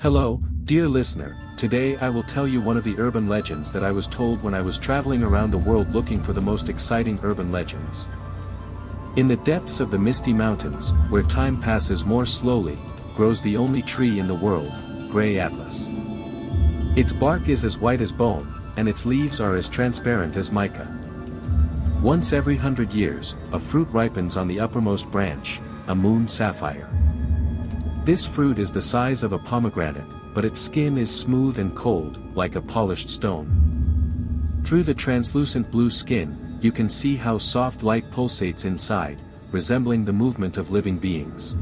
Hello, dear listener. Today I will tell you one of the urban legends that I was told when I was traveling around the world looking for the most exciting urban legends. In the depths of the misty mountains, where time passes more slowly, grows the only tree in the world, gray atlas. Its bark is as white as bone, and its leaves are as transparent as mica. Once every 100 years, a fruit ripens on the uppermost branch, a moon sapphire. This fruit is the size of a pomegranate, but its skin is smooth and cold, like a polished stone. Through the translucent blue skin, you can see how soft light pulsates inside, resembling the movement of living beings.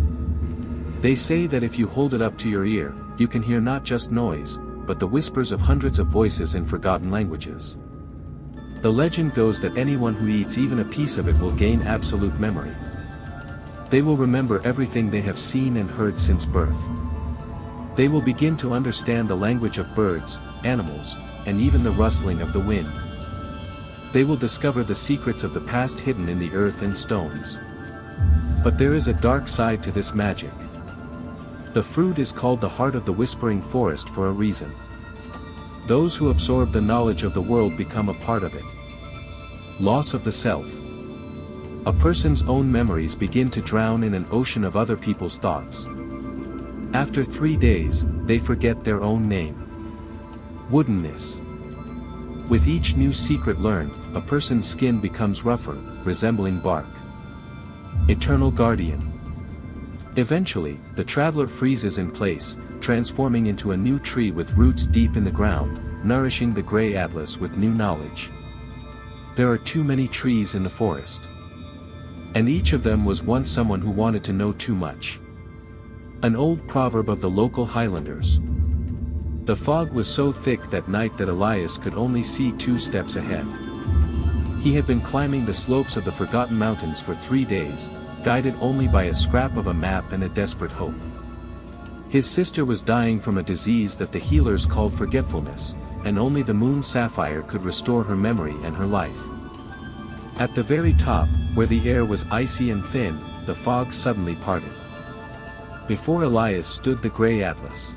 They say that if you hold it up to your ear, you can hear not just noise, but the whispers of hundreds of voices in forgotten languages. The legend goes that anyone who eats even a piece of it will gain absolute memory. They will remember everything they have seen and heard since birth. They will begin to understand the language of birds, animals, and even the rustling of the wind. They will discover the secrets of the past hidden in the earth and stones. But there is a dark side to this magic. The fruit is called the heart of the whispering forest for a reason. Those who absorb the knowledge of the world become a part of it. Loss of the self. A person's own memories begin to drown in an ocean of other people's thoughts. After 3 days, they forget their own name. Woodenness. With each new secret learned, a person's skin becomes rougher, resembling bark. Eternal guardian. Eventually, the traveler freezes in place, transforming into a new tree with roots deep in the ground, nourishing the gray atlas with new knowledge. There are too many trees in the forest. And each of them was once someone who wanted to know too much. An old proverb of the local Highlanders. The fog was so thick that night that Elias could only see 2 steps ahead. He had been climbing the slopes of the forgotten mountains for 3 days, guided only by a scrap of a map and a desperate hope. His sister was dying from a disease that the healers called forgetfulness, and only the moon sapphire could restore her memory and her life. At the very top, where the air was icy and thin, the fog suddenly parted. Before Elias stood the gray atlas.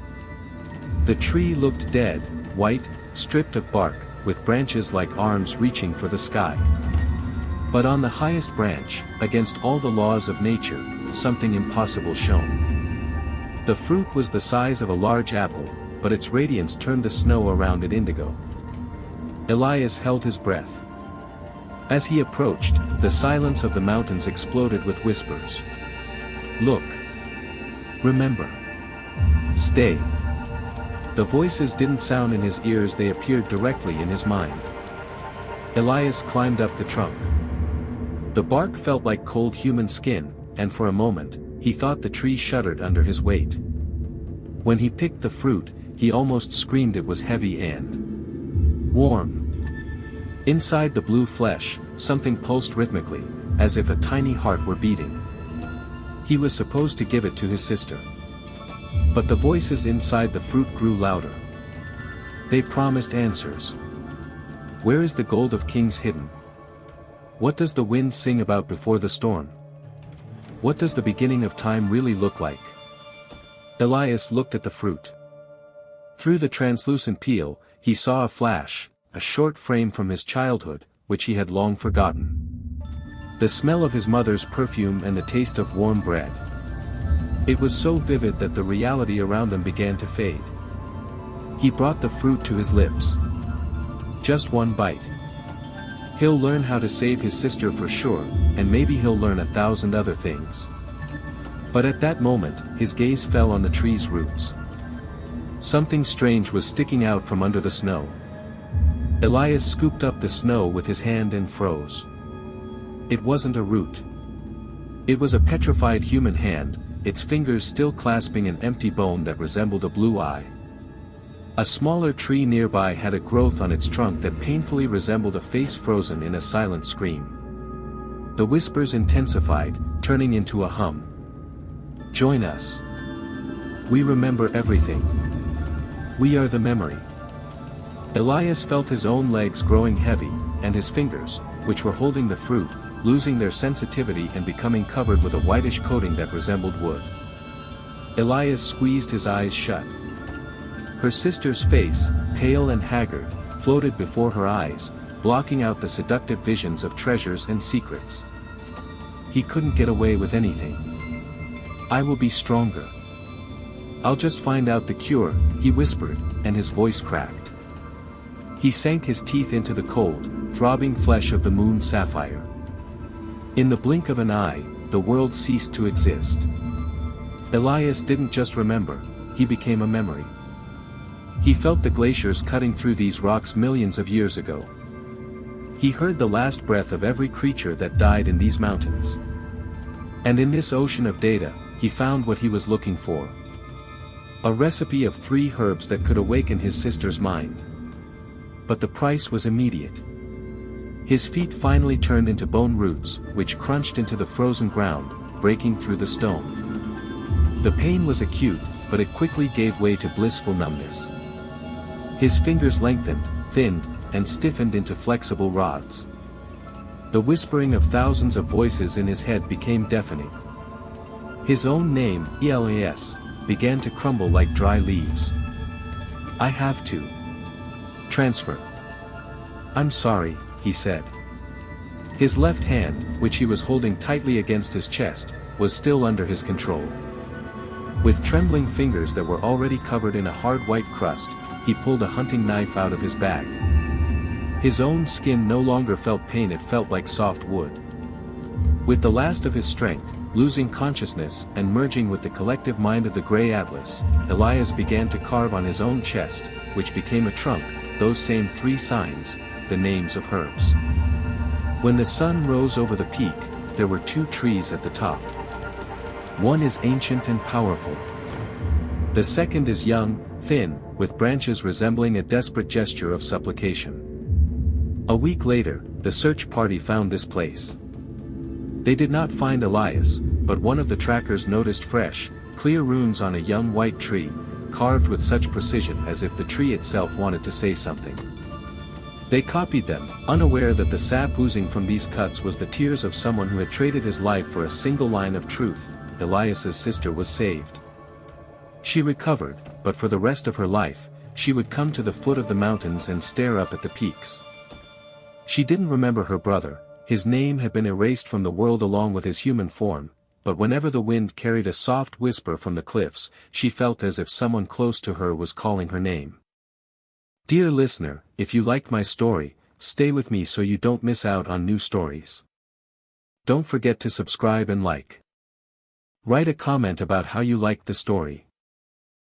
The tree looked dead, white, stripped of bark, with branches like arms reaching for the sky. But on the highest branch, against all the laws of nature, something impossible shone. The fruit was the size of a large apple, but its radiance turned the snow around it indigo. Elias held his breath. As he approached, the silence of the mountains exploded with whispers. Look. Remember. Stay. The voices didn't sound in his ears, they appeared directly in his mind. Elias climbed up the trunk. The bark felt like cold human skin, and for a moment, he thought the tree shuddered under his weight. When he picked the fruit, he almost screamed. It was heavy and warm. Inside the blue flesh, something pulsed rhythmically, as if a tiny heart were beating. He was supposed to give it to his sister. But the voices inside the fruit grew louder. They promised answers. Where is the gold of kings hidden? What does the wind sing about before the storm? What does the beginning of time really look like? Elias looked at the fruit. Through the translucent peel, he saw a flash, a short frame from his childhood, which he had long forgotten. The smell of his mother's perfume and the taste of warm bread. It was so vivid that the reality around them began to fade. He brought the fruit to his lips. Just one bite. He'll learn how to save his sister for sure, and maybe he'll learn 1,000 other things. But at that moment, his gaze fell on the tree's roots. Something strange was sticking out from under the snow. Elias scooped up the snow with his hand and froze. It wasn't a root. It was a petrified human hand, its fingers still clasping an empty bone that resembled a blue eye. A smaller tree nearby had a growth on its trunk that painfully resembled a face frozen in a silent scream. The whispers intensified, turning into a hum. Join us. We remember everything. We are the memory. Elias felt his own legs growing heavy, and his fingers, which were holding the fruit, losing their sensitivity and becoming covered with a whitish coating that resembled wood. Elias squeezed his eyes shut. Her sister's face, pale and haggard, floated before her eyes, blocking out the seductive visions of treasures and secrets. He couldn't get away with anything. I will be stronger. I'll just find out the cure, he whispered, and his voice cracked. He sank his teeth into the cold, throbbing flesh of the moon sapphire. In the blink of an eye, the world ceased to exist. Elias didn't just remember, he became a memory. He felt the glaciers cutting through these rocks millions of years ago. He heard the last breath of every creature that died in these mountains. And in this ocean of data, he found what he was looking for. A recipe of 3 herbs that could awaken his sister's mind. But the price was immediate. His feet finally turned into bone roots, which crunched into the frozen ground, breaking through the stone. The pain was acute, but it quickly gave way to blissful numbness. His fingers lengthened, thinned, and stiffened into flexible rods. The whispering of thousands of voices in his head became deafening. His own name, Elias, began to crumble like dry leaves. I have to transfer. I'm sorry, he said. His left hand, which he was holding tightly against his chest, was still under his control. With trembling fingers that were already covered in a hard white crust, he pulled a hunting knife out of his bag. His own skin no longer felt pain, it felt like soft wood. With the last of his strength, losing consciousness and merging with the collective mind of the Grey Atlas, Elias began to carve on his own chest, which became a trunk, those same 3 signs, the names of herbs. When the sun rose over the peak, there were 2 trees at the top. One is ancient and powerful. The second is young, thin, with branches resembling a desperate gesture of supplication. A week later, the search party found this place. They did not find Elias, but one of the trackers noticed fresh, clear runes on a young white tree, carved with such precision as if the tree itself wanted to say something. They copied them, unaware that the sap oozing from these cuts was the tears of someone who had traded his life for a single line of truth. Elias's sister was saved. She recovered, but for the rest of her life, she would come to the foot of the mountains and stare up at the peaks. She didn't remember her brother, his name had been erased from the world along with his human form, but whenever the wind carried a soft whisper from the cliffs, she felt as if someone close to her was calling her name. Dear listener, if you liked my story, stay with me so you don't miss out on new stories. Don't forget to subscribe and like. Write a comment about how you liked the story.